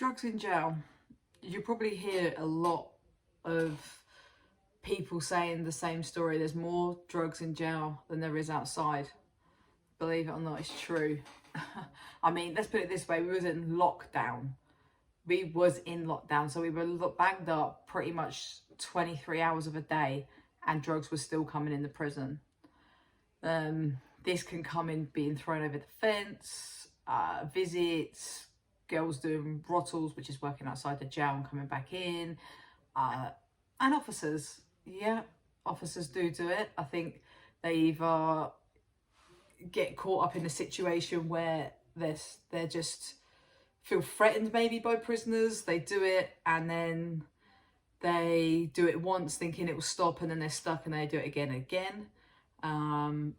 Drugs in jail. You probably hear a lot of people saying the same story. There's more drugs in jail than there is outside. Believe it or not, it's true. I mean, let's put it this way. We was in lockdown. So we were banged up pretty much 23 hours of a day, and drugs were still coming in the prison. This can come in being thrown over the fence, visits, girls doing rottles, which is working outside the jail and coming back in, and officers. Yeah, officers do it. I think they either get caught up in a situation where they're just feel threatened maybe by prisoners. They do it and then they do it once thinking it will stop, and then they're stuck and they do it again and again.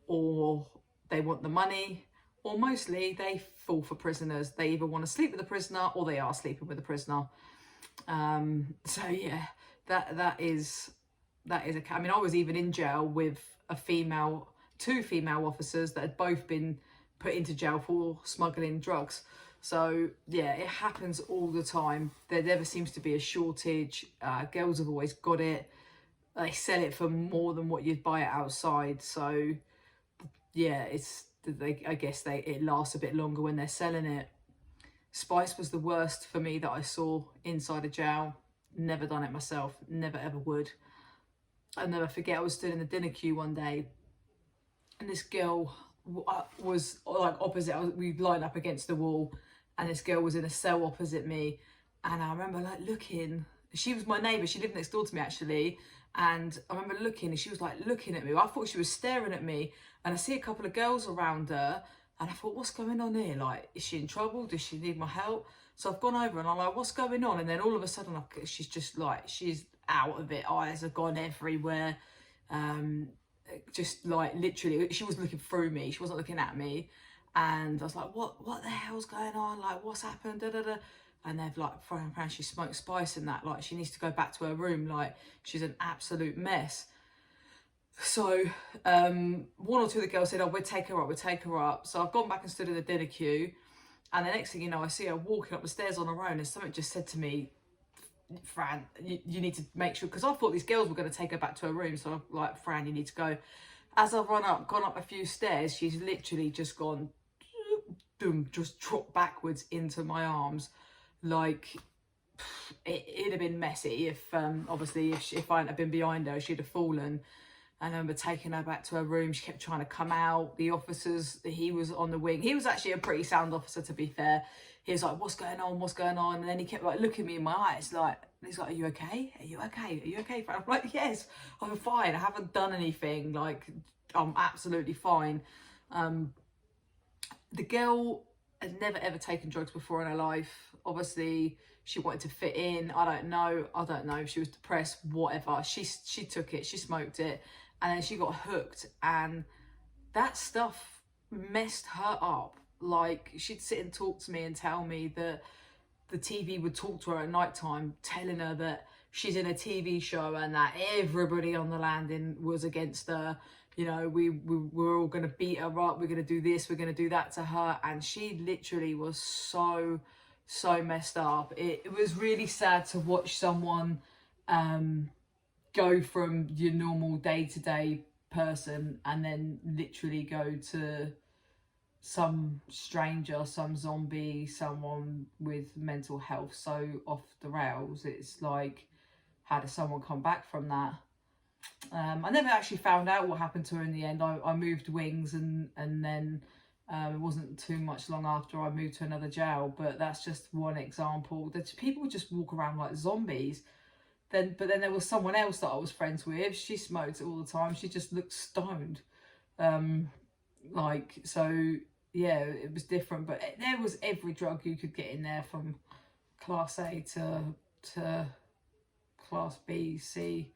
Or they want the money, or mostly they fall for prisoners. They either want to sleep with the prisoner or they are sleeping with the prisoner. So yeah, that is I mean, I was even in jail with two female officers that had both been put into jail for smuggling drugs. So yeah, it happens all the time. There never seems to be a shortage. Girls have always got it. They sell it for more than what you'd buy it outside. So yeah, I guess it lasts a bit longer when they're selling it. Spice was the worst for me that I saw inside a jail. Never done it myself. Never ever would. I'll never forget, I was stood in the dinner queue one day, and this girl was like opposite. We lined up against the wall, and this girl was in a cell opposite me. And I remember like looking. She was my neighbour. She lived next door to me actually. And I remember looking, and she was like looking at me. I thought she was staring at me. And I see a couple of girls around her, and I thought, what's going on here? Like, is she in trouble? Does she need my help? So I've gone over and I'm like, what's going on? And then all of a sudden, she's just like, she's out of it. Eyes have gone everywhere. Just like literally, she was looking through me. She wasn't looking at me. And I was like, what the hell's going on? Like, what's happened? Da, da, da. And they've like thrown around, she smoked spice and that. Like, she needs to go back to her room. Like, she's an absolute mess. So one or two of the girls said, oh, we'll take her up. So I've gone back and stood in the dinner queue. And the next thing you know, I see her walking up the stairs on her own, and something just said to me, Fran, you need to make sure, because I thought these girls were going to take her back to her room. So I'm like, Fran, you need to go. As I've gone up a few stairs, she's literally just gone, just trot backwards into my arms. Like, it'd have been messy if, obviously, if I hadn't have been behind her, she'd have fallen. And I remember taking her back to her room. She kept trying to come out. The officers, he was on the wing. He was actually a pretty sound officer, to be fair. He was like, what's going on? What's going on? And then he kept like looking me in my eyes, like, he's like, are you okay? Are you okay? Are you okay? I'm like, yes, I'm fine. I haven't done anything. Like, I'm absolutely fine. The girl had never ever taken drugs before in her life. Obviously, she wanted to fit in. I don't know. She was depressed, whatever. She took it. She smoked it. And then she got hooked, and that stuff messed her up. Like, she'd sit and talk to me and tell me that the TV would talk to her at night time, telling her that she's in a TV show and that everybody on the landing was against her. You know, we're all going to beat her up. We're going to do this. We're going to do that to her. And she literally was so messed up. It was really sad to watch someone go from your normal day-to-day person and then literally go to some stranger, some zombie, someone with mental health so off the rails. It's like, how does someone come back from that? I never actually found out what happened to her in the end. I moved wings, and then it wasn't too much long after I moved to another jail. But that's just one example. That people just walk around like zombies. But then there was someone else that I was friends with. She smoked all the time. She just looked stoned. So yeah, it was different. But there was every drug you could get in there, from class A to class B, C,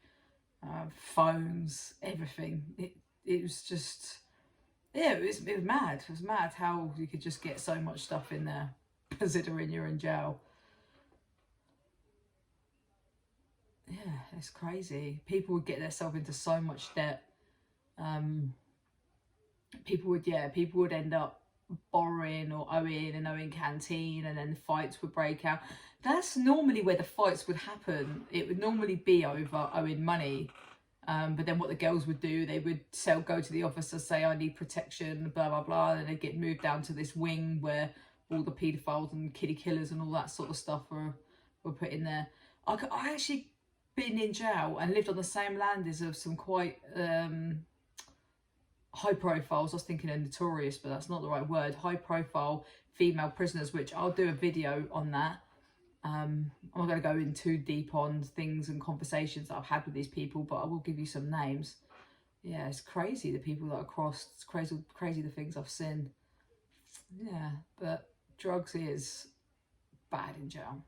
phones, everything. It was just, yeah, it was mad. It was mad how you could just get so much stuff in there, considering you're in jail. Yeah, it's crazy. People would get themselves into so much debt. People would end up borrowing or owing canteen, and then fights would break out. That's normally where the fights would happen. It would normally be over owing money. But then what the girls would do, they would go to the officer, say, I need protection, blah, blah, blah. And they'd get moved down to this wing where all the paedophiles and kiddie killers and all that sort of stuff were put in there. I actually been in jail and lived on the same land as of some quite high profiles. I was thinking of notorious, but that's not the right word. High profile female prisoners, which I'll do a video on that. I'm not going to go in too deep on things and conversations that I've had with these people, but I will give you some names. Yeah, it's crazy the people that are crossed. It's crazy the things I've seen. Yeah, but drugs is bad in jail.